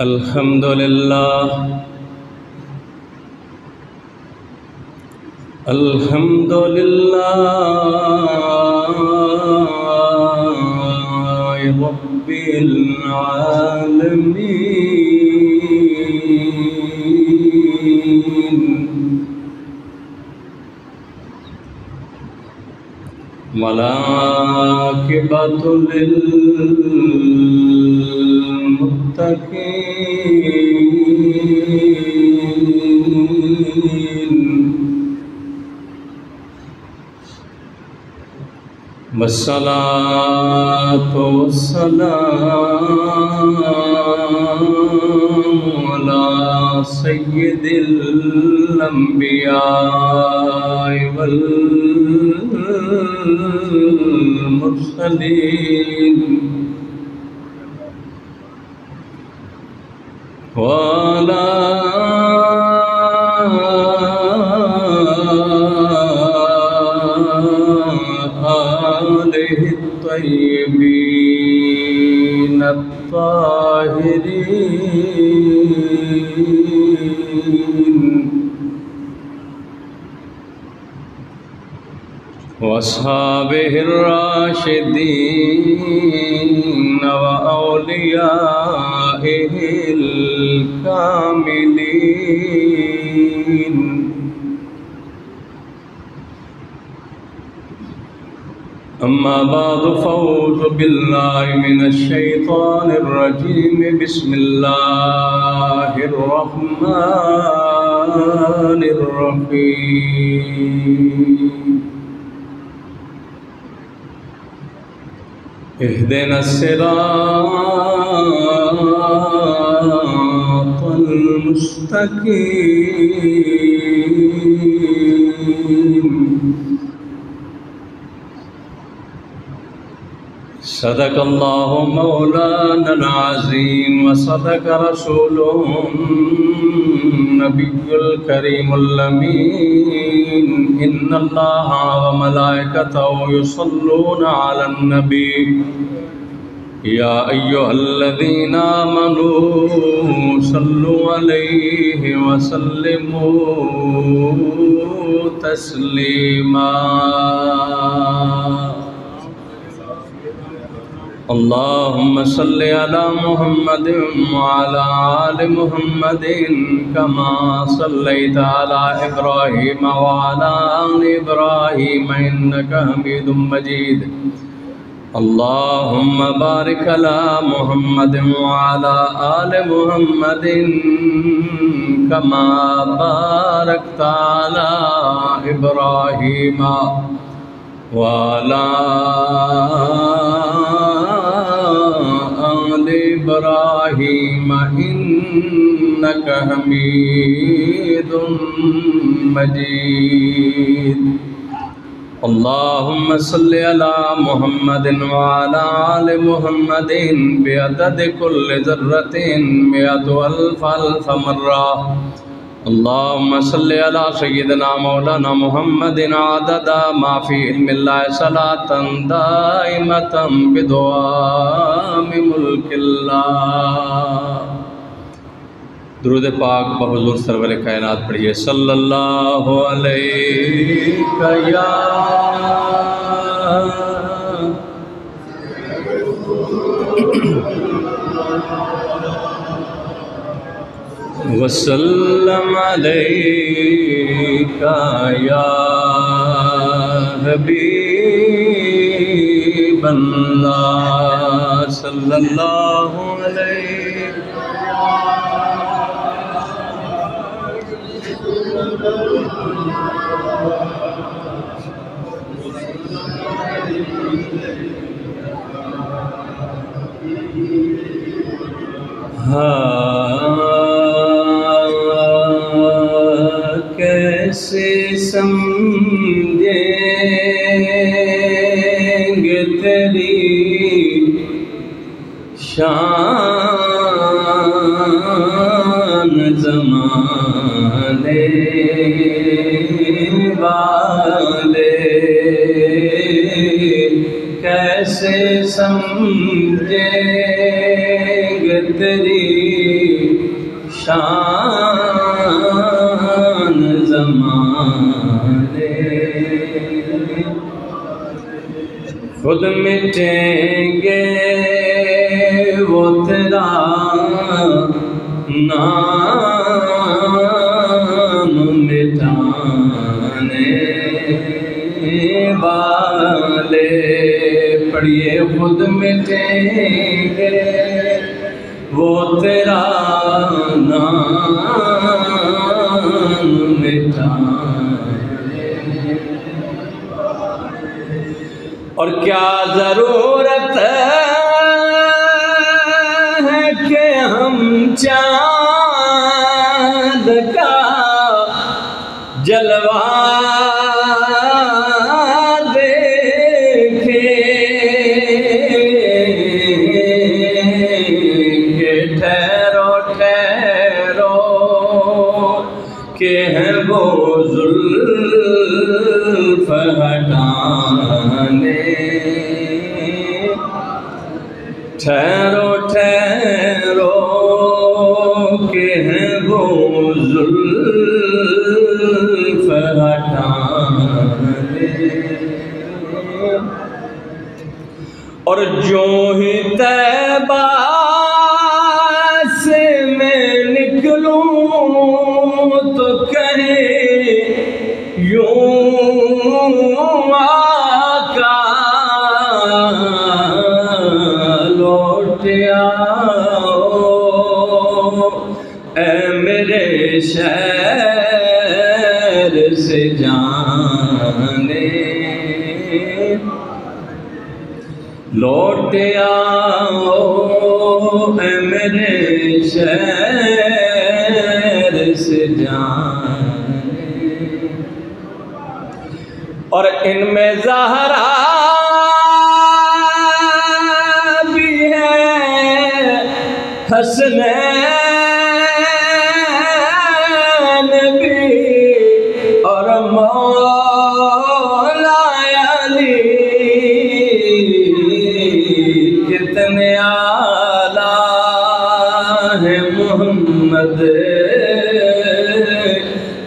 الحمد لله الحمد لله رب العالمين والعاقبة للمتقين والصلاة والسلام على سيد الأنبياء والمرسلين وعلى آله الطيبين الطاهرين وأصحابه الراشدين وأوليائه الكاملين أما بعد فأعوذ بالله من الشيطان الرجيم بسم الله الرحمن الرحيم اهدنا الصراط المستقيم صدق الله مولانا العظيم وصدق رسوله النبي الكريم الأمين إن الله وملائكته يصلون على النبي يا أيها الذين آمنوا صلوا عليه وسلموا تسليما اللهم صل على محمد وعلى آل محمد كما صليت على إبراهيم وعلى آل إبراهيم إنك حميد مجيد اللهم بارك على محمد وعلى آل محمد كما باركت على إبراهيم وعلى آل إبراهيم إنك حميد مجيد اللهم صل على محمد وعلى آل محمد بعدد كل ذرة مئة ألف مرة اللهم صل على سيدنا مولانا محمد عدد ما في علم الله صلاة دائمة بدوام ملك الله درود پاک بحضور سرور کائنات پڑھیے صلی اللہ علیہ یا وسلم علیکہ یا حبیب اللہ صلی اللہ علیہ کیسے سمجھیں گے تیری شان زمانے والے کیسے سمجھیں گے تیری زمانے خود مٹیں گے وہ تیرا نام مٹانے والے پڑھیے خود مٹیں گے وہ تیرا نام مٹانے اور کیا ضرورت ہے کہ ہم چاند کا جلوہ کہ ہے وہ زلف ہٹانے ٹھہرو ٹھہرو کہ ہے وہ زلف ہٹانے اور جو ہی طیبہ سے میں نکلوں تو کہے یوں آقا لوٹ آؤ اے میرے شہر سے جانے لوٹ آؤ اے میرے شہر سے جانے اور ان میں زہرا بھی ہے حسنین بھی اور مولا علی کتنے اعلیٰ ہیں محمد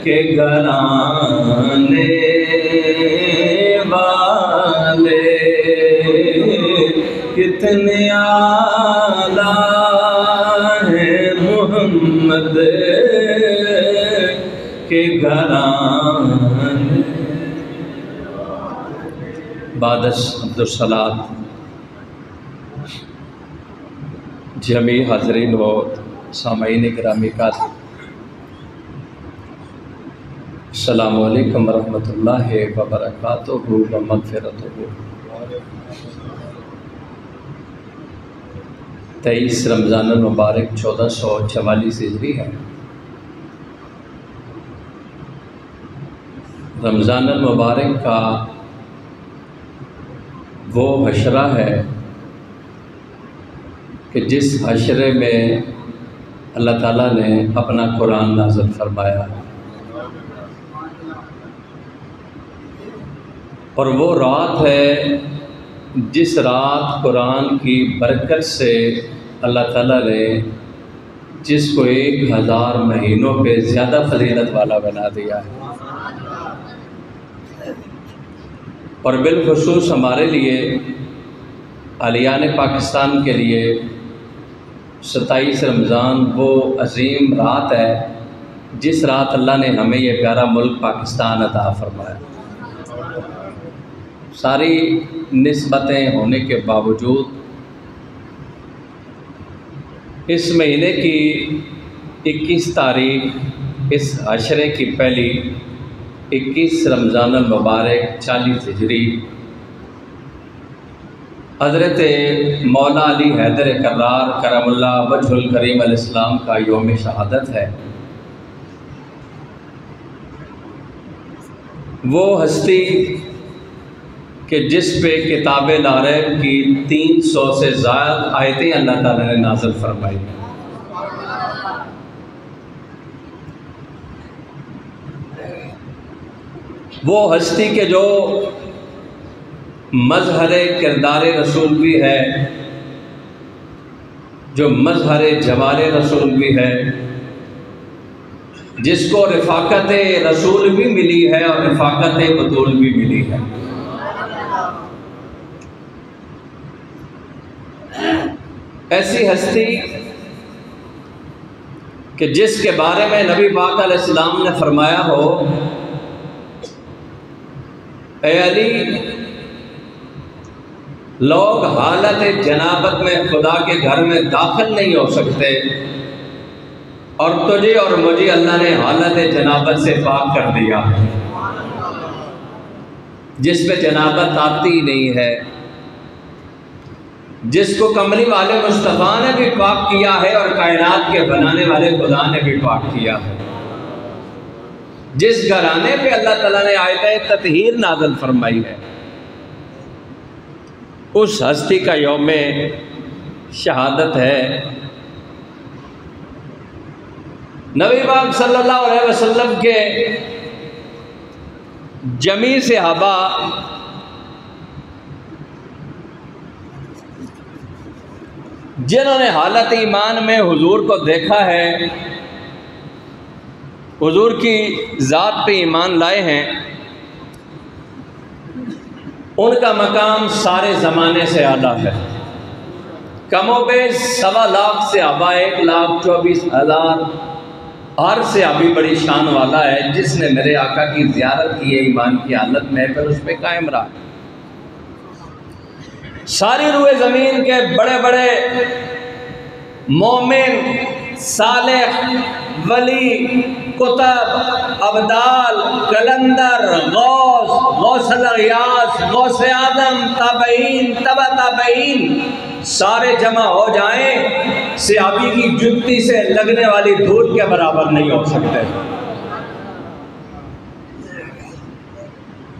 کے گھرانے والے کتنے اعلیٰ ہیں محمد کے گھرانے بعد عبدالصلاۃ جمی حاضرین و سامعین گرامی کا السلام علیکم ورحمۃ اللہ وبرکاتہ و مغفرتہ 23 رمضان المبارک 1444 ہجری ہے۔ رمضان المبارک کا وہ حشرہ ہے کہ جس حشرے میں اللہ تعالیٰ نے اپنا قرآن نازل فرمایا اور وہ رات ہے جس رات قرآن کی برکت سے اللہ تعالیٰ نے جس کو 1000 مہینوں پہ زیادہ فضیلت والا بنا دیا ہے اور بالخصوص ہمارے لیے اہلیان پاکستان کے لیے 27 رمضان وہ عظیم رات ہے جس رات اللہ نے ہمیں یہ پیارا ملک پاکستان عطا فرمایا۔ ساری نسبتیں ہونے کے باوجود اس مہینے کی 21 تاریخ اس عشرے کی پہلی 21 رمضان المبارک 40 ہجری حضرت مولا علی حیدر کرار کرم اللہ وجہ الکریم علیہ السلام کا یوم شہادت ہے۔ وہ ہستی کہ جس پہ کتاب لاریب کی 300 سے زائد آیتیں اللہ تعالیٰ نے نازل فرمائی۔ وہ ہستی کے جو مظہر کردار رسول بھی ہے، جو مظہر جمال رسول بھی ہے، جس کو رفاقت رسول بھی ملی ہے اور رفاقت بطول بھی ملی ہے۔ ایسی ہستی کہ جس کے بارے میں نبی پاک علیہ السلام نے فرمایا ہو، اے علی، لوگ حالت جنابت میں خدا کے گھر میں داخل نہیں ہو سکتے، اور تجھے اور مجھے اللہ نے حالت جنابت سے پاک کر دیا۔ جس پہ جنابت آتی ہی نہیں ہے، جس کو کملی والے مصطفیٰ نے بھی پاک کیا ہے اور کائنات کے بنانے والے خدا نے بھی پاک کیا ہے، جس گھرانے پہ اللہ تعالیٰ نے آیت تطہیر نازل فرمائی ہے، اس ہستی کا یوم شہادت ہے۔ نبی پاک صلی اللہ علیہ وسلم کے جمیع صحابہ جنہوں نے حالت ایمان میں حضور کو دیکھا ہے، حضور کی ذات پہ ایمان لائے ہیں، ان کا مقام سارے زمانے سے اعلیٰ ہے۔ کم و بیش 1.25 لاکھ صحابہ، 1,24,000 ہر صحابی بڑی شان والا ہے جس نے میرے آقا کی زیارت کی ہے ایمان کی حالت میں، پھر اس پہ قائم رہا۔ ساری روئے زمین کے بڑے بڑے مومن، صالح، ولی، کتب، ابدال، کلندر، غوث، غوث الاغیاث، غوث اعظم، تابعین، تبع تابعین سارے جمع ہو جائیں، صحابی کی جُتی سے لگنے والی دھول کے برابر نہیں ہو سکتے۔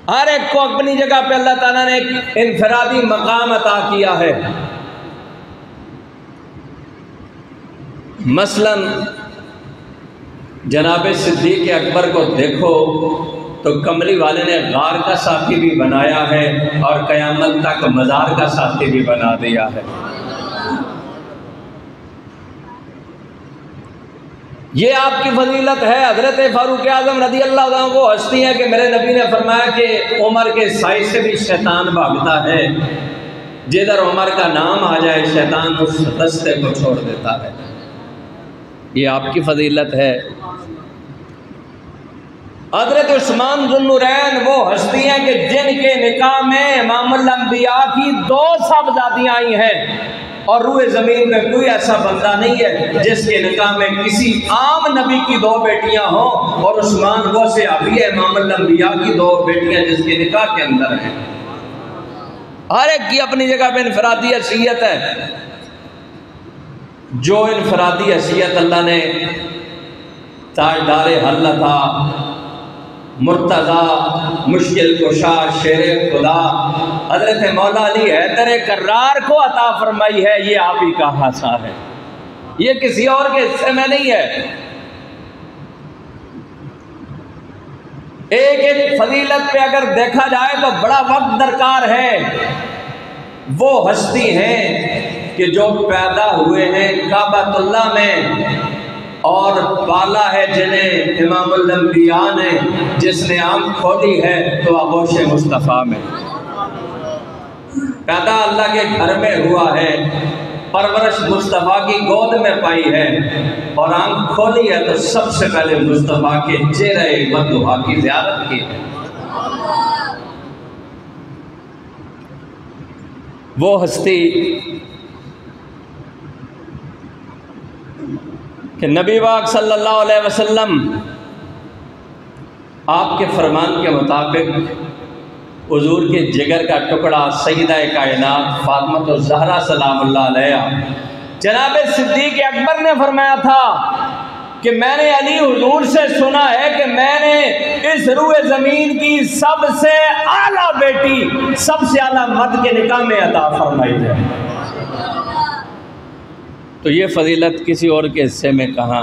ہر ایک کو اپنی جگہ پہ اللہ تعالیٰ نے ایک انفرادی مقام عطا کیا ہے۔ مثلا جناب صدیق اکبر کو دیکھو تو کملی والے نے غار کا ساتھی بھی بنایا ہے اور قیامت تک مزار کا ساتھی بھی بنا دیا ہے۔ یہ آپ کی فضیلت ہے۔ حضرت فاروق اعظم رضی اللہ عنہ وہ ہستی ہیں کہ میرے نبی نے فرمایا کہ عمر کے سائے سے بھی شیطان بھاگتا ہے، جدھر عمر کا نام آ جائے شیطان اس رستے کو چھوڑ دیتا ہے۔ یہ آپ کی فضیلت ہے۔ حضرت عثمان ذو النورین وہ ہستی ہیں کہ جن کے نکاح میں امام الانبیاء کی 2 صاحبزادیاں آئی ہیں، اور روئے زمین میں کوئی ایسا بندہ نہیں ہے جس کے نکاح میں کسی عام نبی کی 2 بیٹیاں ہوں، اور عثمان وہ صحابی ہے امام الانبیاء کی 2 بیٹیاں جس کے نکاح کے اندر ہیں۔ ہر ایک کی اپنی جگہ پہ انفرادی حیثیت ہے۔ جو انفرادی حیثیت اللہ نے تاجدار حل تھا، مرتضی، مشکل کشا، شیر خدا، حضرت مولا علی حیدر کرار کو عطا فرمائی ہے، یہ آپ ہی کا حصہ ہے، یہ کسی اور کے حصے میں نہیں ہے۔ ایک ایک فضیلت پہ اگر دیکھا جائے تو بڑا وقت درکار ہے۔ وہ ہستی ہیں کہ جو پیدا ہوئے ہیں کعبۃ اللہ میں، اور پالا ہے جنہیں امام الانبیاء نے، جس نے آنکھ کھولی ہے تو آغوش مصطفیٰ میں، پیدا اللہ کے گھر میں ہوا ہے، پرورش مصطفیٰ کی گود میں پائی ہے، اور آنکھ کھولی ہے تو سب سے پہلے مصطفیٰ کے چہرے مدعا کی زیارت کی ہے۔ وہ ہستی کہ نبی پاک صلی اللہ علیہ وسلم آپ کے فرمان کے مطابق حضور کے جگر کا ٹکڑا سیدہ کائنات فاطمہ الزہرا سلام اللہ علیہا جناب صدیق اکبر نے فرمایا تھا کہ میں نے علی حضور سے سنا ہے کہ میں نے اس روئے زمین کی سب سے اعلیٰ بیٹی، سب سے اعلیٰ مرد کے نکاح میں عطا فرمائی ہے۔ تو یہ فضیلت کسی اور کے حصے میں کہاں،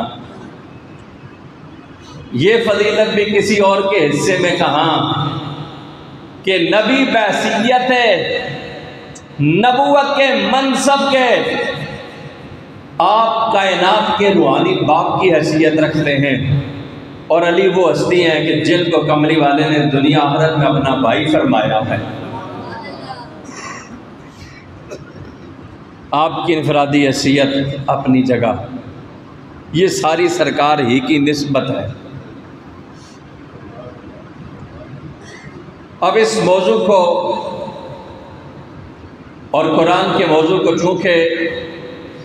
یہ فضیلت بھی کسی اور کے حصے میں کہاں کہ نبی بحیثیت نبوت کے منصب کے آپ کائنات کے روحانی باپ کی حیثیت رکھتے ہیں، اور علی وہ ہستی ہیں کہ جن کو کملی والے نے دنیا آخرت میں اپنا بھائی فرمایا ہے۔ آپ کی انفرادی حیثیت اپنی جگہ، یہ ساری سرکار ہی کی نسبت ہے۔ اب اس موضوع کو اور قرآن کے موضوع کو، چونکہ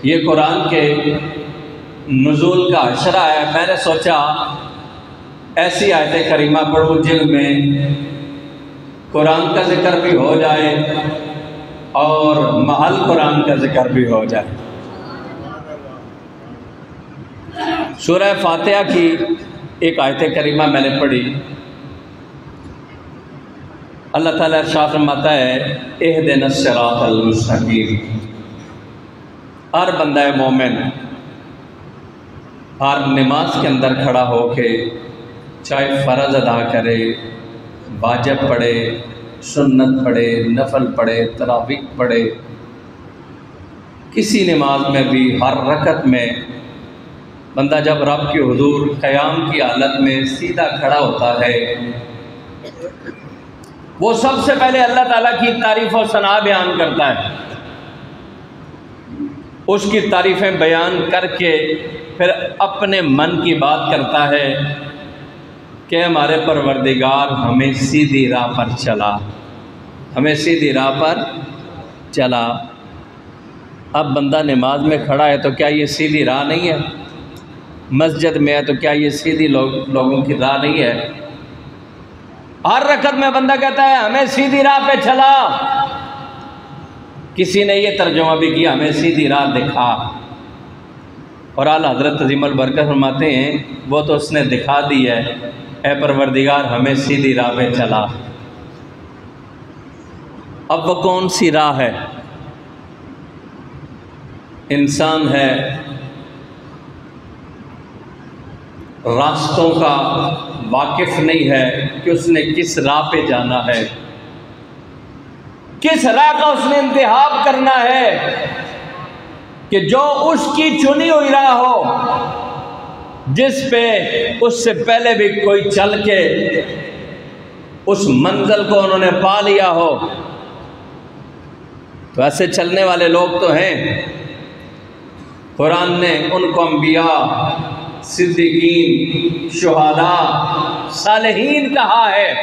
یہ قرآن کے نزول کا عشرہ ہے، میں نے سوچا ایسی آیت کریمہ پڑھوں جن میں قرآن کا ذکر بھی ہو جائے اور محل قرآن کا ذکر بھی ہو جائے۔ سورہ فاتحہ کی ایک آیت کریمہ میں نے پڑھی، اللہ تعالیٰ ارشاد فرماتا ہے اہدنا الصراط المستقیم۔ ہر بندہ مومن ہر نماز کے اندر کھڑا ہو کے چاہے فرض ادا کرے، واجب پڑھے، سنت پڑھے، نفل پڑھے، تراویح پڑھے، کسی نماز میں بھی ہر رکعت میں بندہ جب رب کے حضور قیام کی حالت میں سیدھا کھڑا ہوتا ہے، وہ سب سے پہلے اللہ تعالیٰ کی تعریف و ثنا بیان کرتا ہے۔ اس کی تعریفیں بیان کر کے پھر اپنے من کی بات کرتا ہے کہ ہمارے پروردگار ہمیں سیدھی راہ پر چلا، ہمیں سیدھی راہ پر چلا۔ اب بندہ نماز میں کھڑا ہے تو کیا یہ سیدھی راہ نہیں ہے؟ مسجد میں ہے تو کیا یہ سیدھی لوگوں کی راہ نہیں ہے؟ ہر رکعت میں بندہ کہتا ہے ہمیں سیدھی راہ پہ چلا۔ کسی نے یہ ترجمہ بھی کیا ہمیں سیدھی راہ دکھا، اور اعلیٰ حضرت عظیم البرکت فرماتے ہیں وہ تو اس نے دکھا دی ہے، اے پروردگار ہمیں سیدھی راہ پہ چلا۔ اب وہ کون سی راہ ہے؟ انسان ہے راستوں کا واقف نہیں ہے کہ اس نے کس راہ پہ جانا ہے، کس راہ کا اس نے انتخاب کرنا ہے کہ جو اس کی چنی ہوئی راہ ہو، جس پہ اس سے پہلے بھی کوئی چل کے اس منزل کو انہوں نے پا لیا ہو۔ تو ایسے چلنے والے لوگ تو ہیں، قرآن نے ان کو انبیاء، صدیقین، شہداء، صالحین کہا ہے،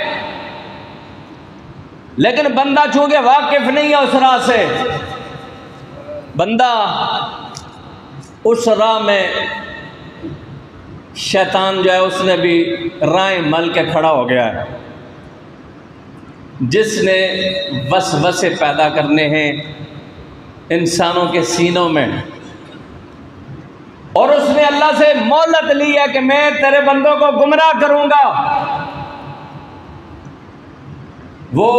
لیکن بندہ چونکہ واقف نہیں ہے اس راہ سے، بندہ اس راہ میں شیطان جو ہے اس نے بھی رائے مل کے کھڑا ہو گیا ہے، جس نے وسوسے پیدا کرنے ہیں انسانوں کے سینوں میں، اور اس نے اللہ سے مہلت لی ہے کہ میں تیرے بندوں کو گمراہ کروں گا۔ وہ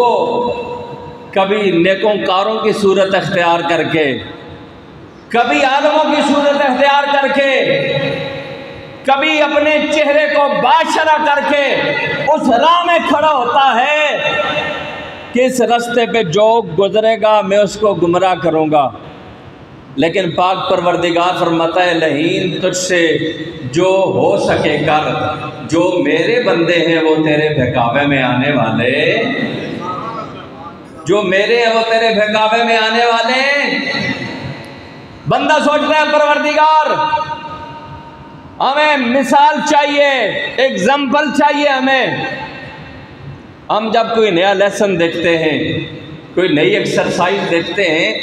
کبھی نیکوں کاروں کی صورت اختیار کر کے، کبھی عالموں کی صورت اختیار کر کے، کبھی اپنے چہرے کو باشرہ کر کے اس راہ میں کھڑا ہوتا ہے کہ اس راستے پہ جو گزرے گا میں اس کو گمراہ کروں گا۔ لیکن پاک پروردگار فرماتا ہے لہین تجھ سے جو ہو سکے کر، جو میرے بندے ہیں وہ تیرے بہکاوے میں آنے والے، جو میرے ہیں وہ تیرے بہکاوے میں آنے والے۔ بندہ سوچ رہا ہے پروردگار ہمیں مثال چاہیے، ایگزامپل چاہیے ہمیں۔ ہم جب کوئی نیا لیسن دیکھتے ہیں، کوئی نئی ایکسرسائز دیکھتے ہیں،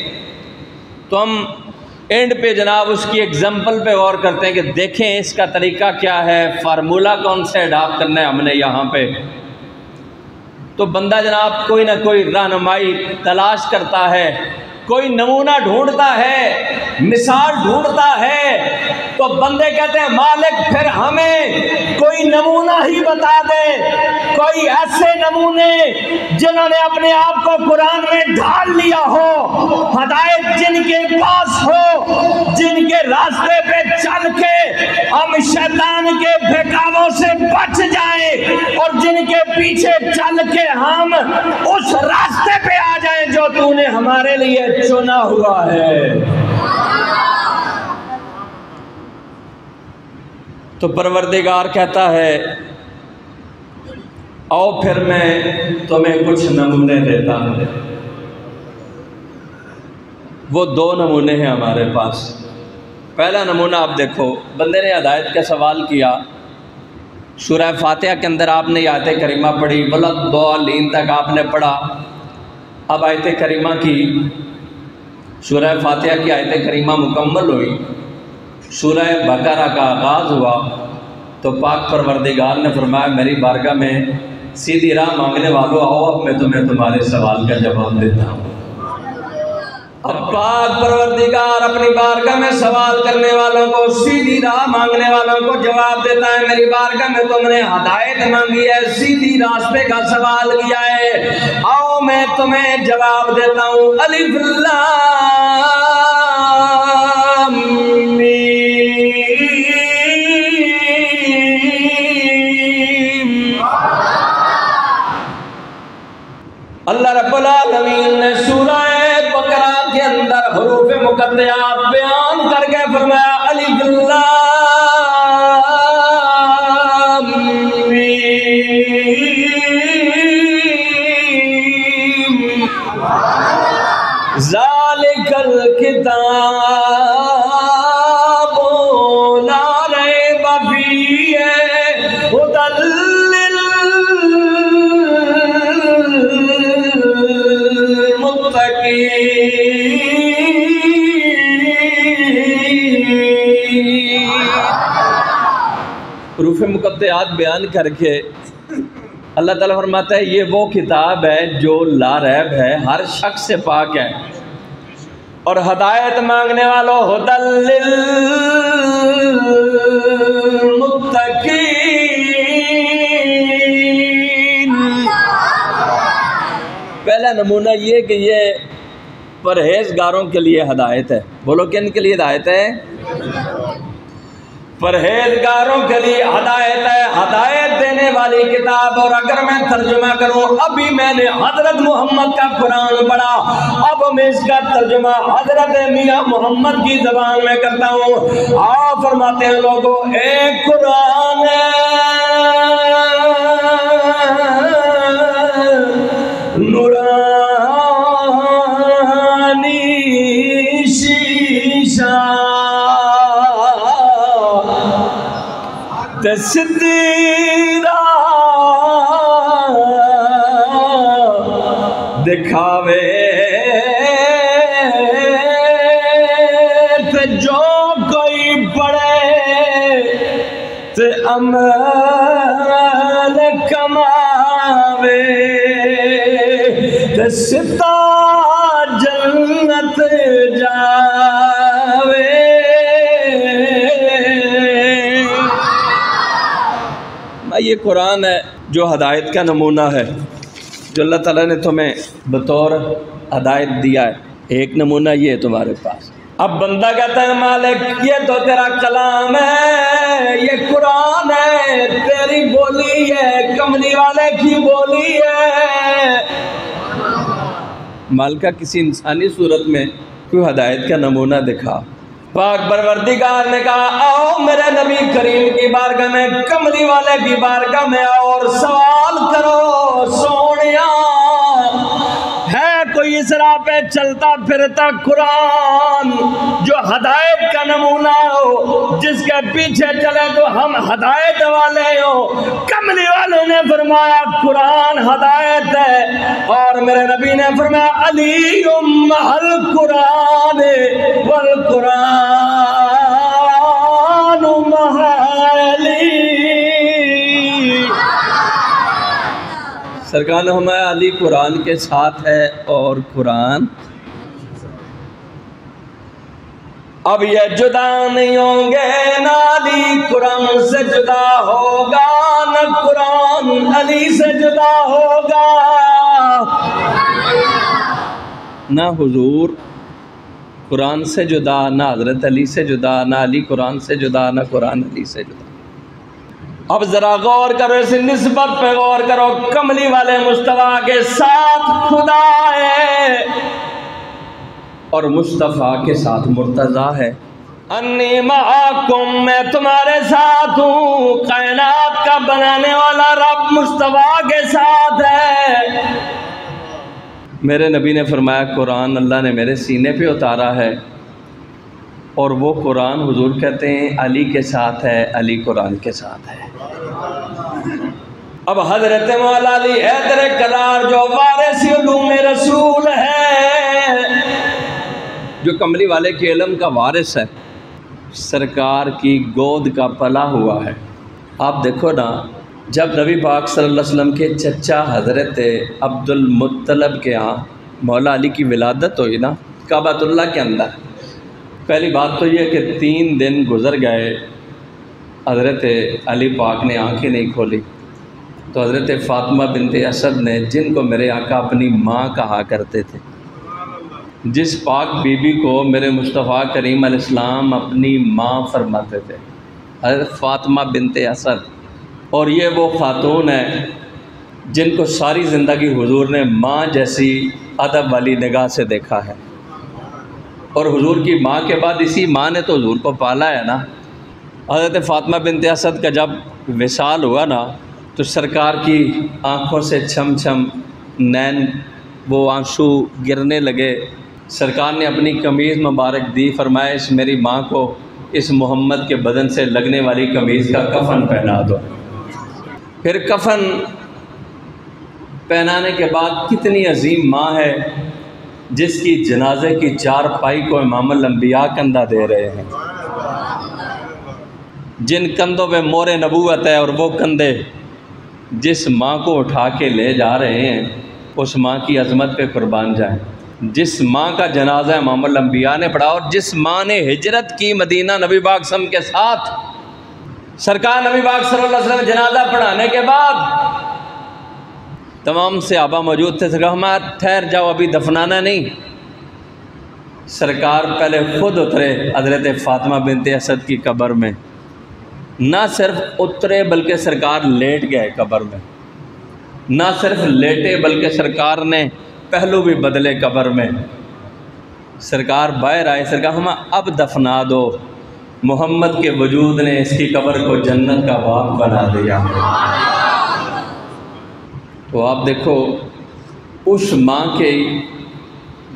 تو ہم اینڈ پہ جناب اس کی ایگزامپل پہ غور کرتے ہیں کہ دیکھیں اس کا طریقہ کیا ہے، فارمولہ کون سے اڈاپٹ کرنا ہے ہم نے یہاں پہ۔ تو بندہ جناب کوئی نہ کوئی رہنمائی تلاش کرتا ہے، کوئی نمونہ ڈھونڈتا ہے، مثال ڈھونڈتا ہے۔ تو بندے کہتے ہیں مالک پھر ہمیں کوئی نمونہ ہی بتا دے، کوئی ایسے نمونے جنہوں نے اپنے آپ کو قرآن میں ڈھال لیا ہو، ہدایت جن کے پاس ہو، جن کے راستے پہ چل کے ہم شیطان کے بہکاووں سے بچ جائیں، اور جن کے پیچھے چل کے ہم اس راستے پہ آ جائیں جو تو نے ہمارے لیے چنا ہوا ہے۔ تو پروردگار کہتا ہے آؤ پھر میں تمہیں کچھ نمونے دیتا ہوں۔ وہ دو نمونے ہیں ہمارے پاس۔ پہلا نمونہ آپ دیکھو، بندے نے ہدایت کا سوال کیا، سورہ فاتحہ کے اندر آپ نے آیت کریمہ پڑھی، وَلَضَّالِّينَ تک آپ نے پڑھا۔ اب آیت کریمہ کی، سورہ فاتحہ کی آیت کریمہ مکمل ہوئی، سورہ بقرہ کا آغاز ہوا، تو پاک پروردگار نے فرمایا میری بارگاہ میں سیدھی راہ مانگنے والوں آؤ، اب میں تمہیں تمہارے سوال کا جواب دیتا ہوں۔ اب پاک پروردگار اپنی بارگاہ میں سوال کرنے والوں کو، سیدھی راہ مانگنے والوں کو جواب دیتا ہے، میری بارگاہ میں تم نے ہدایت مانگی ہے، سیدھی راستے کا سوال کیا ہے، آؤ میں تمہیں جواب دیتا ہوں۔ الف لام میم۔ اللہ رب العالمین نے سورہ بقرہ کے اندر حروف مقطعات بیان کر کے فرمایا الف لام میم ذالک الکتاب لا ریب فیہ ھدی حروف مقطعات بیان کر کے اللہ تعالیٰ فرماتا ہے یہ وہ کتاب ہے جو لا ریب ہے، ہر شک سے پاک ہے، اور ہدایت مانگنے والوں ھدی للمتقین۔ پہلا نمونہ یہ کہ یہ پرہیزگاروں کے لیے ہدایت ہے۔ بولو کن کے لیے ہدایت ہے؟ پرہیزگاروں کے لیے ہدایت ہے، ہدایت دینے والی کتاب۔ اور اگر میں ترجمہ کروں، ابھی میں نے حضرت محمد کا قرآن پڑھا، اب میں اس کا ترجمہ حضرت میاں محمد کی زبان میں کرتا ہوں۔ آپ فرماتے ہیں لوگوں، ایک قرآن نورانی شیشہ سدھی راہ دکھاوے تے جو کوئی پڑھے تے عمل کماوے تے ستا جنت جاوے۔ یہ قرآن ہے جو ہدایت کا نمونہ ہے، جو اللہ تعالیٰ نے تمہیں بطور ہدایت دیا ہے۔ ایک نمونہ یہ ہے تمہارے پاس۔ اب بندہ کہتا ہے مالک یہ تو تیرا کلام ہے، یہ قرآن ہے، تیری بولی ہے، کملی والے کی بولی ہے۔ مالکہ کسی انسانی صورت میں کوئی ہدایت کا نمونہ دکھا۔ پاک پروردگار نے کہا آؤ میرے نبی کریم کی بارگاہ میں، کملی والے کی بارگاہ میں آؤ اور سوال کرو۔ سونیا ہے کوئی اس راہ پہ چلتا پھرتا قرآن جو ہدایت کا نمونہ ہو، جس کے پیچھے چلے تو ہم ہدایت والے ہو؟ کملی والے نے فرمایا قرآن ہدایت ہے، اور میرے نبی نے فرمایا علی القرآن والقرآن علی۔ سرکار نے ہمارا علی قرآن کے ساتھ ہے اور قرآن اب یہ جدا نہیں ہوں گے، نہ علی قرآن سے جدا ہوگا، نہ قرآن علی سے جدا ہوگا، نہ حضور قرآن سے جدا، نہ حضرت علی سے جدا، نہ علی قرآن سے جدا، نہ قرآن علی سے جدا۔ اب ذرا غور کرو، اس نسبت پہ غور کرو، کملی والے مصطفیٰ کے ساتھ خدا ہے اور مصطفیٰ کے ساتھ مرتضیٰ ہے۔ انی معاکم، میں تمہارے ساتھ ہوں، کائنات کا بنانے والا رب مصطفیٰ کے ساتھ ہے۔ میرے نبی نے فرمایا قرآن اللہ نے میرے سینے پہ اتارا ہے، اور وہ قرآن حضور کہتے ہیں علی کے ساتھ ہے، علی قرآن کے ساتھ ہے۔ اب حضرت مولا علی حیدر کرار جو وارث علوم رسول ہے، جو کملی والے کے علم کا وارث ہے، سرکار کی گود کا پلا ہوا ہے۔ آپ دیکھو نا، جب نبی پاک صلی اللہ علیہ وسلم کے چچا حضرت عبد المطلب کے ہاں مولا علی کی ولادت ہوئی نا کعبۃ اللہ کے اندر، پہلی بات تو یہ کہ 3 دن گزر گئے، حضرت علی پاک نے آنکھیں نہیں کھولی، تو حضرت فاطمہ بنت اسد نے، جن کو میرے آقا اپنی ماں کہا کرتے تھے، جس پاک بی بی کو میرے مصطفیٰ کریم علیہ السلام اپنی ماں فرماتے تھے، حضرت فاطمہ بنت اسد، اور یہ وہ خاتون ہے جن کو ساری زندگی حضور نے ماں جیسی ادب والی نگاہ سے دیکھا ہے، اور حضور کی ماں کے بعد اسی ماں نے تو حضور کو پالا ہے نا۔ حضرت فاطمہ بنت اسد کا جب وصال ہوا نا، تو سرکار کی آنکھوں سے چھم چھم نین وہ آنسو گرنے لگے۔ سرکار نے اپنی قمیض مبارک دی، فرمایا اس میری ماں کو اس محمد کے بدن سے لگنے والی قمیض کا کفن پہنا دو۔ پھر کفن پہنانے کے بعد کتنی عظیم ماں ہے جس کی جنازے کی 4 پائی کو امام الانبیاء کندھا دے رہے ہیں، جن کندھوں پہ مور نبوت ہے، اور وہ کندھے جس ماں کو اٹھا کے لے جا رہے ہیں اس ماں کی عظمت پہ قربان جائیں۔ جس ماں کا جنازہ امام الانبیاء نے پڑھا، اور جس ماں نے ہجرت کی مدینہ نبی پاک صلی اللہ علیہ وسلم کے ساتھ، سرکار نبی پاک صلی اللہ علیہ وسلم جنازہ پڑھانے کے بعد تمام صحابہ موجود تھے، سرکار ہمارا ٹھہر جاؤ ابھی دفنانا نہیں۔ سرکار پہلے خود اترے حضرت فاطمہ بنت اسد کی قبر میں، نہ صرف اترے بلکہ سرکار لیٹ گئے قبر میں، نہ صرف لیٹے بلکہ سرکار نے پہلو بھی بدلے قبر میں۔ سرکار باہر آئے، سرکار ہم اب دفنا دو، محمد کے وجود نے اس کی قبر کو جنت کا باغ بنا دیا۔ تو آپ دیکھو اس ماں کے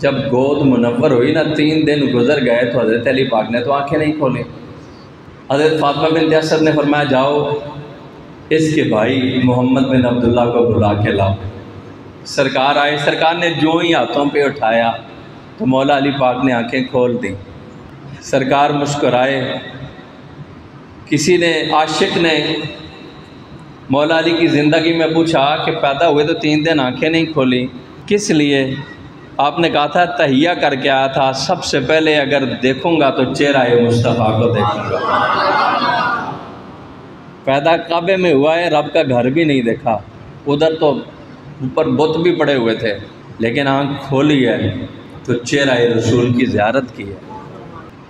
جب گود منور ہوئی نا، 3 دن گزر گئے تو حضرت علی پاک نے تو آنکھیں نہیں کھولیں۔ حضرت فاطمہ بنت اسد نے فرمایا جاؤ اس کے بھائی محمد بن عبداللہ کو بلا کے لاؤ۔ سرکار آئے، سرکار نے جو ہی ہاتھوں پہ اٹھایا تو مولا علی پاک نے آنکھیں کھول دیں۔ سرکار مسکرائے۔ کسی نے عاشق نے مولا علی کی زندگی میں پوچھا کہ پیدا ہوئے تو 3 دن آنکھیں نہیں کھولی، کس لیے؟ آپ نے کہا تھا تہیہ کر کے آیا تھا، سب سے پہلے اگر دیکھوں گا تو چہرہ مصطفیٰ کو دیکھوں گا۔ پیدا کعبے میں ہوا ہے، رب کا گھر بھی نہیں دیکھا، ادھر تو اوپر بت بھی پڑے ہوئے تھے، لیکن آنکھ کھولی ہے تو چہرہ رسول کی زیارت کی ہے۔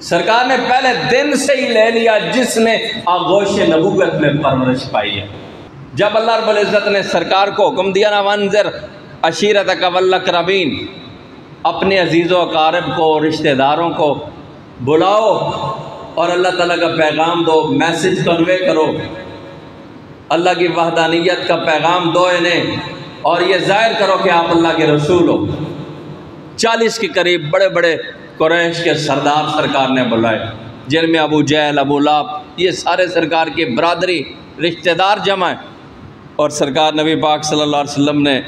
سرکار نے پہلے دن سے ہی لے لیا جس نے آغوش نبوت میں پرورش پائی ہے۔ جب اللہ رب العزت نے سرکار کو حکم دیا نا وانذر عشیرتک والاقربین، اپنے عزیز و اقارب کو، رشتہ داروں کو بلاؤ اور اللہ تعالیٰ کا پیغام دو، میسج کنوے کرو، اللہ کی وحدانیت کا پیغام دو انہیں، اور یہ ظاہر کرو کہ آپ اللہ کے رسول ہو۔ 40 کے قریب بڑے بڑے قریش کے سردار سرکار نے بلائے، جن میں ابو جہل، ابو لہب، یہ سارے سرکار کی برادری رشتہ دار جمع ہیں، اور سرکار نبی پاک صلی اللہ علیہ وسلم نے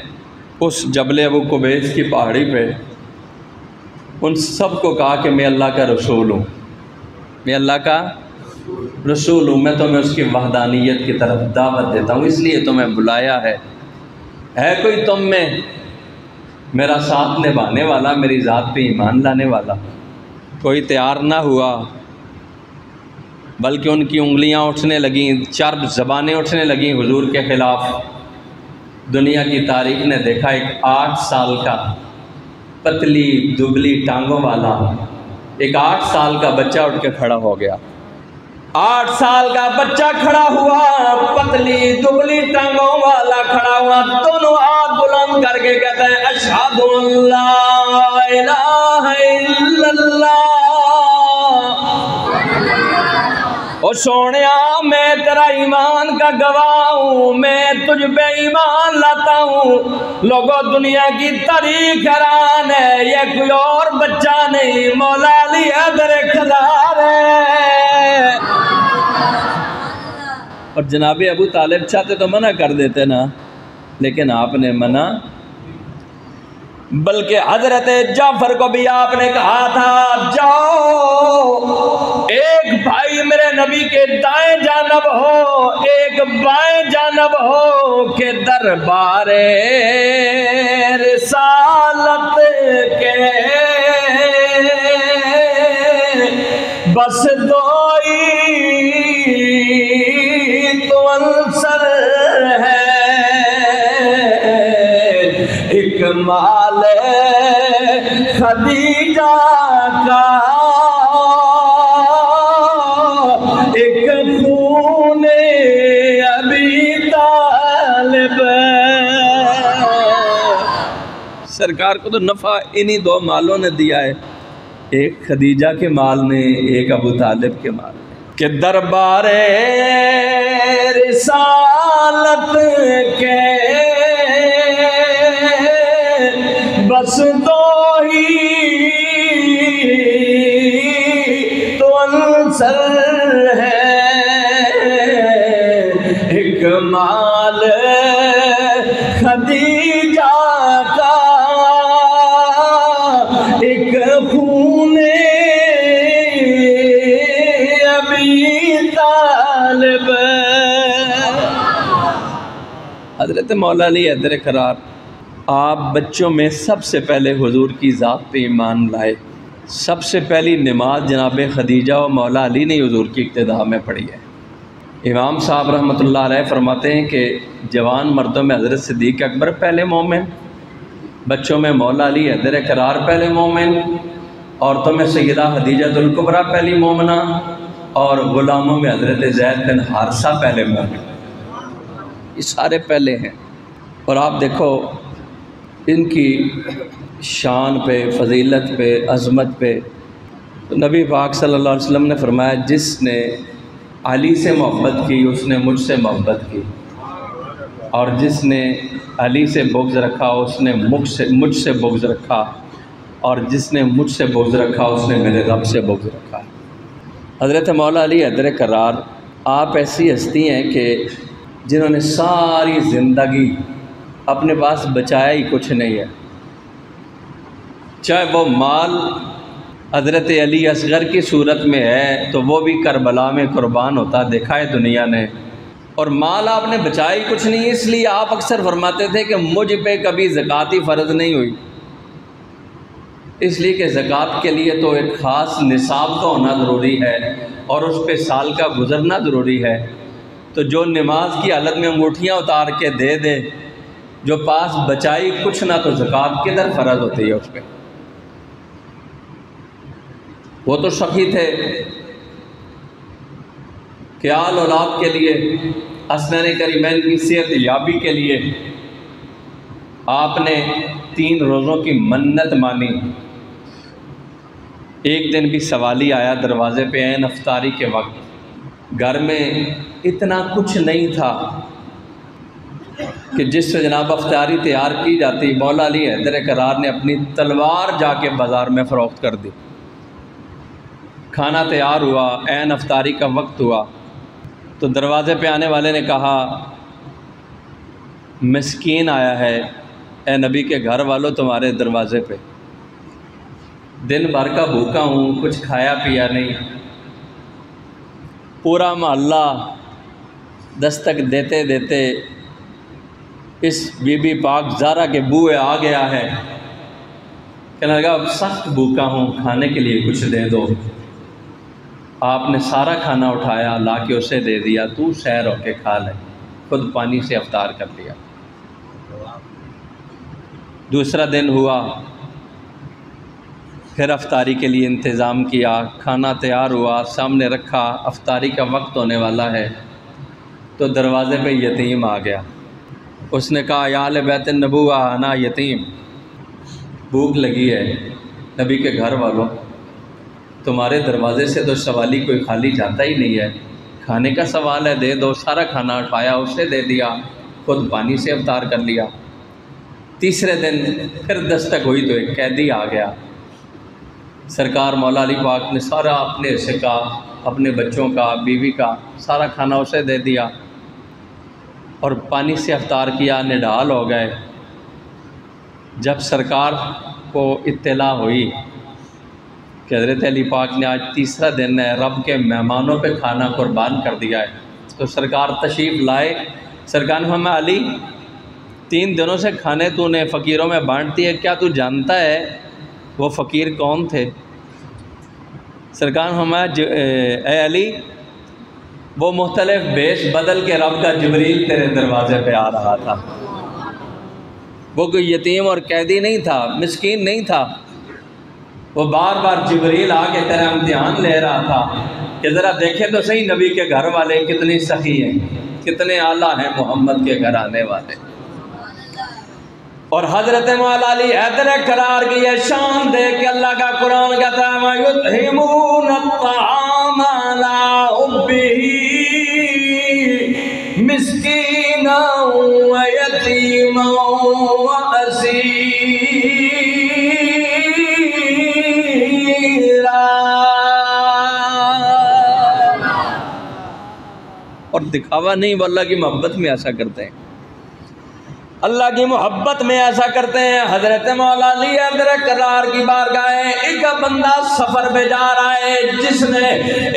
اس جبل ابو قبیس کی پہاڑی پہ ان سب کو کہا کہ میں اللہ کا رسول ہوں، میں اللہ کا رسول ہوں، میں تمہیں اس کی وحدانیت کی طرف دعوت دیتا ہوں، اس لیے تمہیں بلایا ہے کوئی تم میں میرا ساتھ نبھانے والا، میری ذات پہ ایمان لانے والا؟ کوئی تیار نہ ہوا، بلکہ ان کی انگلیاں اٹھنے لگیں، چرب زبانیں اٹھنے لگیں حضور کے خلاف۔ دنیا کی تاریخ نے دیکھا ایک 8 سال کا پتلی دبلی ٹانگوں والا ایک 8 سال کا بچہ اٹھ کے کھڑا ہو گیا۔ 8 سال کا بچہ کھڑا ہوا، پتلی دبلی ٹانگوں والا کھڑا ہوا، دونوں ہاتھ بلند کر کے کہتا ہے اشہد ان لا الہ الا اللہ سونیا میں تیرا ایمان کا گواہ ہوں، میں تجھ پہ ایمان لاتا ہوں۔ لوگوں دنیا کی تاریخ حیران ہے، یہ کوئی اور بچہ نہیں، مولا علی حیدر کھدار ہے۔ اور جناب ابو طالب چاہتے تو منع کر دیتے نا، لیکن آپ نے منع، بلکہ حضرت جعفر کو بھی آپ نے کہا تھا جاؤ، ایک بھائی میرے نبی کے دائیں جانب ہو، ایک بائیں جانب ہو، کہ دربار رسالت کے بس دو ہی تو عنصر ہے، ایک مال خدیجہ کا، ایک خون ابی طالب۔ سرکار کو تو نفع انہی دو مالوں نے دیا ہے، ایک خدیجہ کے مال نے، ایک ابو طالب کے مال نے، کہ دربار رسالت کے بس دو ہی تو عنصر ہے، ایک مال خدیجہ کا، ایک خون ابی طالب۔ حضرت مولا علی حیدر کرار آپ بچوں میں سب سے پہلے حضور کی ذات پہ ایمان لائے۔ سب سے پہلی نماز جناب خدیجہ و مولا علی نے حضور کی اقتداء میں پڑھی ہے۔ امام صاحب رحمۃ اللہ علیہ فرماتے ہیں کہ جوان مردوں میں حضرت صدیق اکبر پہلے مومن، بچوں میں مولا علی حیدر کرار پہلے مومن، عورتوں میں سیدہ خدیجہ الکبریٰ پہلی مومنہ، اور غلاموں میں حضرت زید بن حارثہ پہلے مومن۔ یہ سارے پہلے ہیں۔ اور آپ دیکھو ان کی شان پہ، فضیلت پہ، عظمت پہ، تو نبی پاک صلی اللہ علیہ وسلم نے فرمایا جس نے علی سے محبت کی اس نے مجھ سے محبت کی، اور جس نے علی سے بغض رکھا اس نے مجھ سے بغض رکھا، اور جس نے مجھ سے بغض رکھا اس نے میرے رب سے بغض رکھا۔ حضرت مولا علی حیدر کرار آپ ایسی ہستی ہیں کہ جنہوں نے ساری زندگی اپنے پاس بچایا ہی کچھ نہیں ہے، چاہے وہ مال حضرت علی اصغر کی صورت میں ہے تو وہ بھی کربلا میں قربان ہوتا دیکھا ہے دنیا نے، اور مال آپ نے بچایا ہی کچھ نہیں، اس لیے آپ اکثر فرماتے تھے کہ مجھ پہ کبھی زکوٰۃ ہی فرض نہیں ہوئی، اس لیے کہ زکوٰۃ کے لیے تو ایک خاص نصاب کا ہونا ضروری ہے اور اس پہ سال کا گزرنا ضروری ہے، تو جو نماز کی حالت میں انگوٹھیاں اتار کے دے دے، جو پاس بچائی کچھ نہ، تو زکوٰۃ کدھر فرض ہوتی ہے اس پہ؟ وہ تو سخی تھے کہ آل اولاد کے لیے، حسنین کریمین کی صحت یابی کے لیے آپ نے 3 روزوں کی منت مانی۔ ایک دن بھی سوالی آیا دروازے پہ عین افطاری کے وقت، گھر میں اتنا کچھ نہیں تھا کہ جس سے جناب افطاری تیار کی جاتی، مولا علی حیدر کرار نے اپنی تلوار جا کے بازار میں فروخت کر دی۔ کھانا تیار ہوا، عین افطاری کا وقت ہوا، تو دروازے پہ آنے والے نے کہا مسکین آیا ہے، اے نبی کے گھر والوں تمہارے دروازے پہ، دن بھر کا بھوکا ہوں، کچھ کھایا پیا نہیں۔ پورا محلہ دستک دیتے دیتے اس بی بی پاک زہرا کے بوئے آ گیا ہے، کہنے لگا اب سخت بھوکا ہوں، کھانے کے لیے کچھ دے دو۔ آپ نے سارا کھانا اٹھایا، لا کے اسے دے دیا، تو سیر ہو کے کھا لے، خود پانی سے افطار کر لیا۔ دوسرا دن ہوا، پھر افطاری کے لیے انتظام کیا، کھانا تیار ہوا، سامنے رکھا، افطاری کا وقت ہونے والا ہے، تو دروازے پہ یتیم آ گیا۔ اس نے کہا یا اہل بیت النبوہ انا یتیم، بھوک لگی ہے، نبی کے گھر والوں تمہارے دروازے سے تو سوالی کوئی خالی جاتا ہی نہیں ہے، کھانے کا سوال ہے دے دو، سارا کھانا اٹھایا اسے دے دیا، خود پانی سے افطار کر لیا۔ تیسرے دن پھر دستک ہوئی تو ایک قیدی آ گیا، سرکار مولا علی پاک نے سارا اپنے حصے کا، اپنے بچوں کا، بیوی کا سارا کھانا اسے دے دیا اور پانی سے افطار کیا، نڈال ہو گئے۔ جب سرکار کو اطلاع ہوئی کہ حضرت علی پاک نے آج تیسرا دن ہے، رب کے مہمانوں پہ کھانا قربان کر دیا ہے، تو سرکار تشریف لائے۔ سرکار نے فرمایا علی 3 دنوں سے کھانے تو نے فقیروں میں بانٹتی ہے، کیا تو جانتا ہے وہ فقیر کون تھے؟ سرکار نے فرمایا اے علی وہ مختلف بیش بدل کے رب کا جبریل تیرے دروازے پہ آ رہا تھا، وہ کوئی یتیم اور قیدی نہیں تھا، مسکین نہیں تھا، وہ بار بار جبریل آ کے تیرا امتحان لے رہا تھا کہ ذرا دیکھے تو صحیح نبی کے گھر والے کتنی سخی ہیں، کتنے اعلیٰ ہیں محمد کے گھر آنے والے۔ اور حضرت مولا علی حیدر قرار کی یہ شان دے کہ اللہ کا قرآن کہتا ہے وَيُطْعِمُونَ الطَّعَامَ عَلَىٰ حُبِّهِ مِسْكِينًا وَيَتِيمًا وَأَسِيرًا۔ اور دکھاوا نہیں، وہ اللہ کی محبت میں ایسا کرتے ہیں، اللہ کی محبت میں ایسا کرتے ہیں۔ حضرت مولا علی حیدر قرار کی بارگاہ ہے، ایک بندہ سفر پہ جا رہا ہے جس نے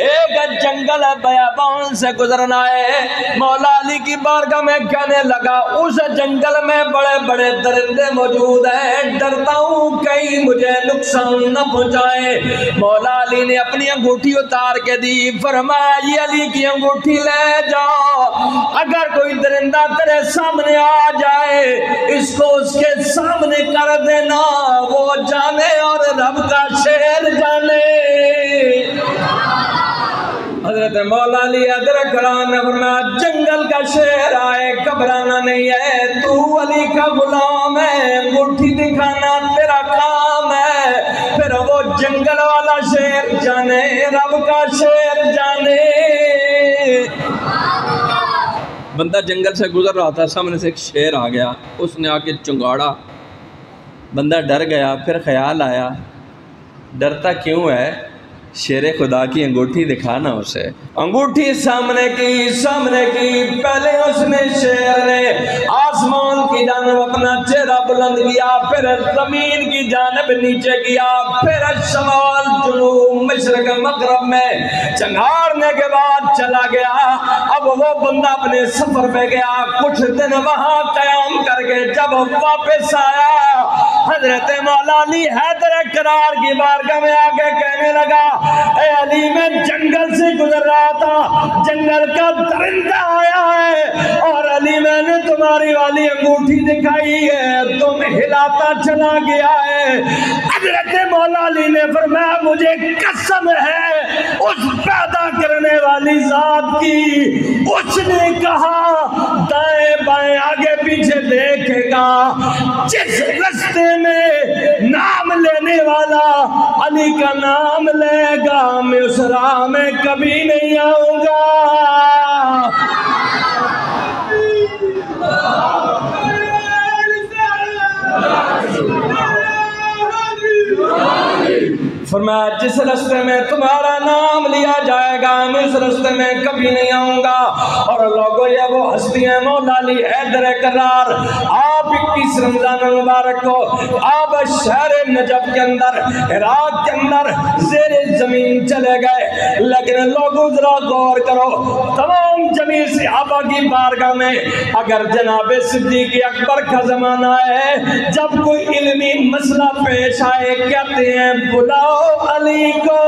ایک جنگل بیابان سے گزرنا ہے، مولا علی کی بارگاہ میں کہنے لگا اس جنگل میں بڑے بڑے درندے موجود ہیں، ڈرتا ہوں کہیں مجھے نقصان نہ پہنچائے۔ مولا علی نے اپنی انگوٹھی اتار کے دی، فرمایا یہ علی کی انگوٹھی لے جاؤ، اگر کوئی درندہ تیرے سامنے آ جائے اس کو اس کے سامنے کر دینا، وہ جانے اور رب کا شیر جانے۔ حضرت مولا علی حیدر قرار نے فرمایا جنگل کا شیر آئے گھبرانا نہیں ہے، تو علی کا غلام ہے، انگوٹھی دکھانا تیرا کام ہے، پھر وہ جنگل والا شیر جانے، رب کا شیر جانے۔ بندہ جنگل سے گزر رہا تھا، سامنے سے ایک شیر آ گیا، اس نے آ کے چنگاڑا، بندہ ڈر گیا، پھر خیال آیا ڈرتا کیوں ہے، شیر خدا کی انگوٹھی دکھانا اسے۔ انگوٹھی سامنے کی، پہلے اس نے شیر نے آسمان کی جانب اپنا چہرہ بلند کیا، پھر زمین کی جانب نیچے کیا، پھر شمال جنوب مشرق مغرب میں چنگاڑنے کے بعد چلا گیا۔ اب وہ بندہ اپنے سفر پہ گیا، کچھ دن وہاں قیام کر کے جب واپس آیا، حضرت مولا علی حیدر قرار کی بارگاہ میں آگے کہنے لگا اے علی میں جنگل سے گزر رہا تھا، جنگل کا درندہ آیا ہے اور علی میں نے تمہاری والی انگوٹھی دکھائی ہے، تم ہلاتا چلا گیا ہے۔ حضرت مولا علی نے فرمایا مجھے قسم ہے اس پیدا کرنے والی ذات کی، اس نے کہا دائیں بائیں آگے پیچھے دیکھے گا، جس رستے میں نام لینے والا علی کا نام لے گا میں اس راہ میں کبھی نہیں آؤں گا۔ فرمایا جس رستے میں تمہارا نام لیا جائے گا میں اس رستے میں کبھی نہیں آؤں گا۔ اور لوگوں یہ وہ ہستی ہیں مولا علی حیدر قرار، آپ 21 رمضان المبارک کو آپ شہر نجف کے اندر، عراق کے اندر زیر زمین چلے گئے، لیکن لوگوں ذرا غور کرو تمام جمیع صحابہ کی بارگاہ میں اگر جناب صدیق اکبر کا زمانہ ہے، جب کوئی علمی مسئلہ پیش آئے کہتے ہیں بلاؤ علی کو۔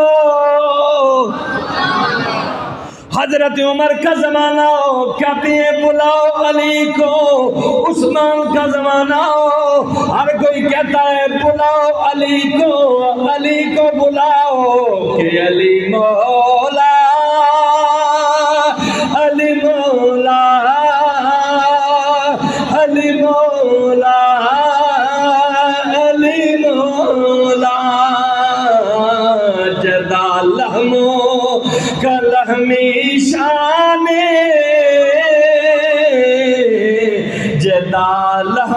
حضرت عمر کا زمانہ ہو کہتے ہیں بلاؤ علی کو، عثمان کا زمانہ ہو ہر کوئی کہتا ہے بلاؤ علی کو، علی کو بلاؤ کہ علی مولا، علی مولا، علی مولا، علی مولا، جدا لہموں کا لہمی شان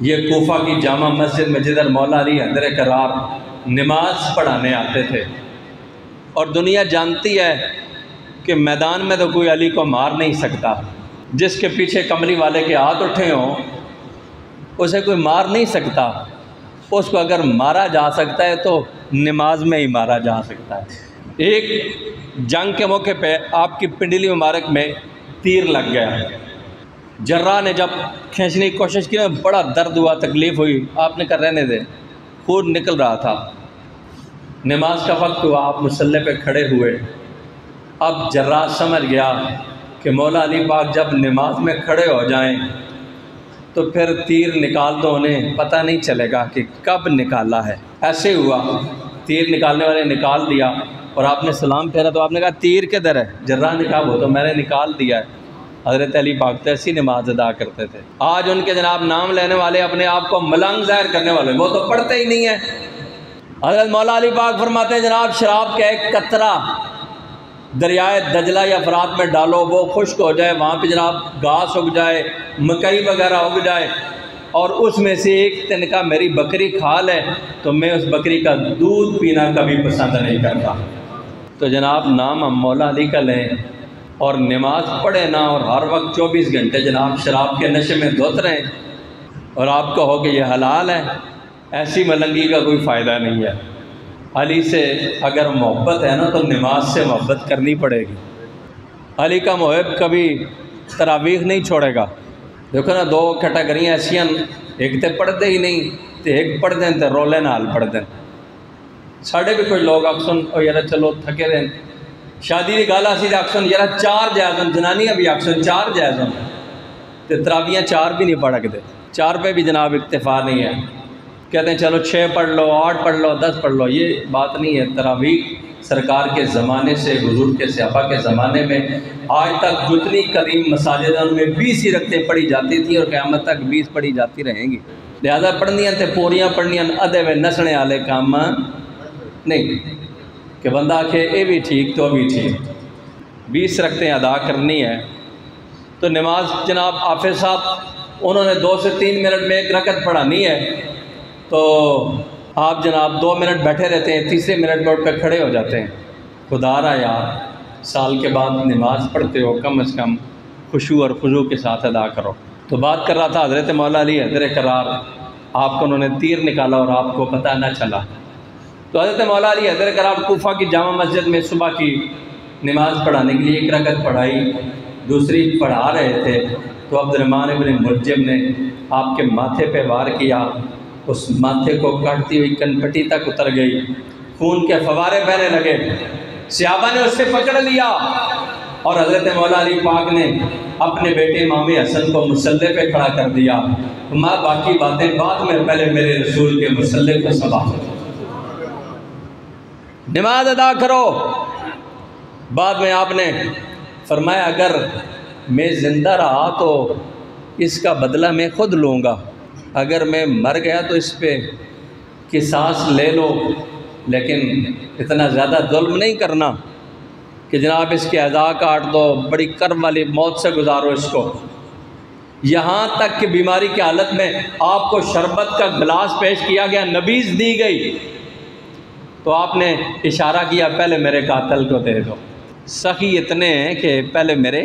یہ کوفہ کی جامع مسجد میں جدھر مولا علی حیدر کرار نماز پڑھانے آتے تھے، اور دنیا جانتی ہے کہ میدان میں تو کوئی علی کو مار نہیں سکتا، جس کے پیچھے کملی والے کے ہاتھ اٹھے ہوں اسے کوئی مار نہیں سکتا، اس کو اگر مارا جا سکتا ہے تو نماز میں ہی مارا جا سکتا ہے۔ ایک جنگ کے موقع پہ آپ کی پنڈلی مبارک میں تیر لگ گیا، جراح نے جب کھینچنے کی کوشش کی نا بڑا درد ہوا، تکلیف ہوئی، آپ نے کہا رہنے دے، خون نکل رہا تھا، نماز کا وقت ہوا، آپ مصلی پہ کھڑے ہوئے۔ اب جراح سمجھ گیا کہ مولا علی پاک جب نماز میں کھڑے ہو جائیں تو پھر تیر نکال دو، انہیں پتہ نہیں چلے گا کہ کب نکالا ہے۔ ایسے ہوا، تیر نکالنے والے نکال دیا، اور آپ نے سلام پھیرا تو آپ نے کہا تیر کدھر ہے؟ جراح نے کہا وہ تو میں نے نکال دیا ہے۔ حضرت علی پاک تو ایسی نماز ادا کرتے تھے۔ آج ان کے جناب نام لینے والے اپنے آپ کو ملنگ ظاہر کرنے والے، وہ تو پڑھتے ہی نہیں ہیں۔ حضرت مولا علی پاک فرماتے ہیں جناب شراب کا ایک قطرہ دریائے دجلہ یا فرات میں ڈالو، وہ خشک ہو جائے، وہاں پہ جناب گھاس اگ جائے، مکئی وغیرہ اگ جائے، اور اس میں سے ایک تنکا میری بکری کھا لے تو میں اس بکری کا دودھ پینا کبھی پسند نہیں کرتا۔ تو جناب نام ہم مولا علی کا لیں اور نماز پڑھے نا، اور ہر وقت 24 گھنٹے جناب شراب کے نشے میں دھوت رہیں، اور آپ کہو کہ یہ حلال ہے، ایسی ملنگی کا کوئی فائدہ نہیں ہے۔ علی سے اگر محبت ہے نا تو نماز سے محبت کرنی پڑے گی۔ علی کا محب کبھی تراویح نہیں چھوڑے گا۔ دیکھو نا، دو کیٹاگریاں ایسی ہیں، ایک تے پڑھتے ہی نہیں تے ایک پڑھ دیں تے رولے نال پڑھ دیں۔ ساڑھے بھی کوئی لوگ آکسن او یارا چلو تھکے دیں، شادی دی گالا سی آکسن یارا 4 جائزن، جنانیاں بھی آکسن 4 جائزن، تے تراویحاں 4 بھی نہیں پڑھ سکتے، 4 پہ بھی جناب اکتفا نہیں ہے، کہتے ہیں چلو 6 پڑھ لو، 8 پڑھ لو، 10 پڑھ لو، یہ بات نہیں ہے۔ تراویح سرکار کے زمانے سے، حضور کے صحابہ کے زمانے میں آج تک جتنی قدیم مساجدوں میں 20 ہی رکعتیں پڑھی جاتی تھیں، اور قیامت تک 20 پڑھی جاتی رہیں گی۔ لہذا پڑھنیاں تے پوریاں پڑھنیاں، ادھے میں نسنے والے کام نہیں کہ بندہ آکھے اے بھی ٹھیک تو بھی ٹھیک۔ 20 رکعتیں ادا کرنی ہے تو نماز جناب حافظ صاحب انہوں نے 2 سے 3 منٹ میں 1 رکعت پڑھانی ہے، تو آپ جناب 2 منٹ بیٹھے رہتے ہیں، تیسرے منٹ میں اٹھ کر کھڑے ہو جاتے ہیں۔ خدا را یار، سال کے بعد نماز پڑھتے ہو، کم از کم خشوع اور خضوع کے ساتھ ادا کرو۔ تو بات کر رہا تھا حضرت مولا علی حیدر کرار، آپ کو انہوں نے تیر نکالا اور آپ کو پتہ نہ چلا۔ تو حضرت مولا علی حیدر کرار کوفہ کی جامع مسجد میں صبح کی نماز پڑھانے کے لیے 1 رکعت پڑھائی، دوسری پڑھا رہے تھے تو عبد الرحمن ابن ملجم نے آپ کے ماتھے پہ وار کیا، اس ماتھے کو کاٹتی ہوئی کنپٹی تک اتر گئی، خون کے فوارے بہنے لگے، صحابہ نے اس سے پکڑ لیا، اور حضرت مولا علی پاک نے اپنے بیٹے امام حسن کو مصلی پہ کھڑا کر دیا۔ ماں باقی باتیں بعد میں، پہلے میرے رسول کے مصلی کو سبا، نماز ادا کرو۔ بعد میں آپ نے فرمایا اگر میں زندہ رہا تو اس کا بدلہ میں خود لوں گا، اگر میں مر گیا تو اس پہ قصاص لے لو، لیکن اتنا زیادہ ظلم نہیں کرنا کہ جناب اس کے اعضاء کاٹ دو، بڑی کرم والی موت سے گزارو اس کو۔ یہاں تک کہ بیماری کی حالت میں آپ کو شربت کا گلاس پیش کیا گیا، نبیذ دی گئی، تو آپ نے اشارہ کیا پہلے میرے قاتل کو دے دو۔ سخی اتنے ہیں کہ پہلے میرے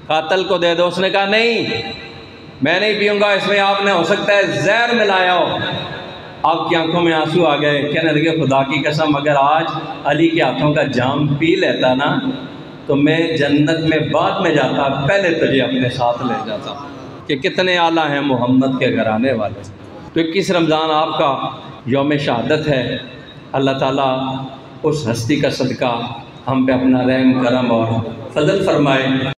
قاتل کو دے دو۔ اس نے کہا نہیں میں نہیں پیوں گا، اس میں آپ نے ہو سکتا ہے زہر ملایا ہو۔ آپ کی آنکھوں میں آنسو آ گئے، کہنے لگے خدا کی قسم اگر آج علی کے ہاتھوں کا جام پی لیتا نا تو میں جنت میں بعد میں جاتا، پہلے تجھے اپنے ساتھ لے جاتا۔ کہ کتنے اعلیٰ ہیں محمد کے گھرانے والے۔ تو 21 رمضان آپ کا یوم شہادت ہے۔ اللہ تعالیٰ اس ہستی کا صدقہ ہم پہ اپنا رحم کرم اور فضل فرمائے۔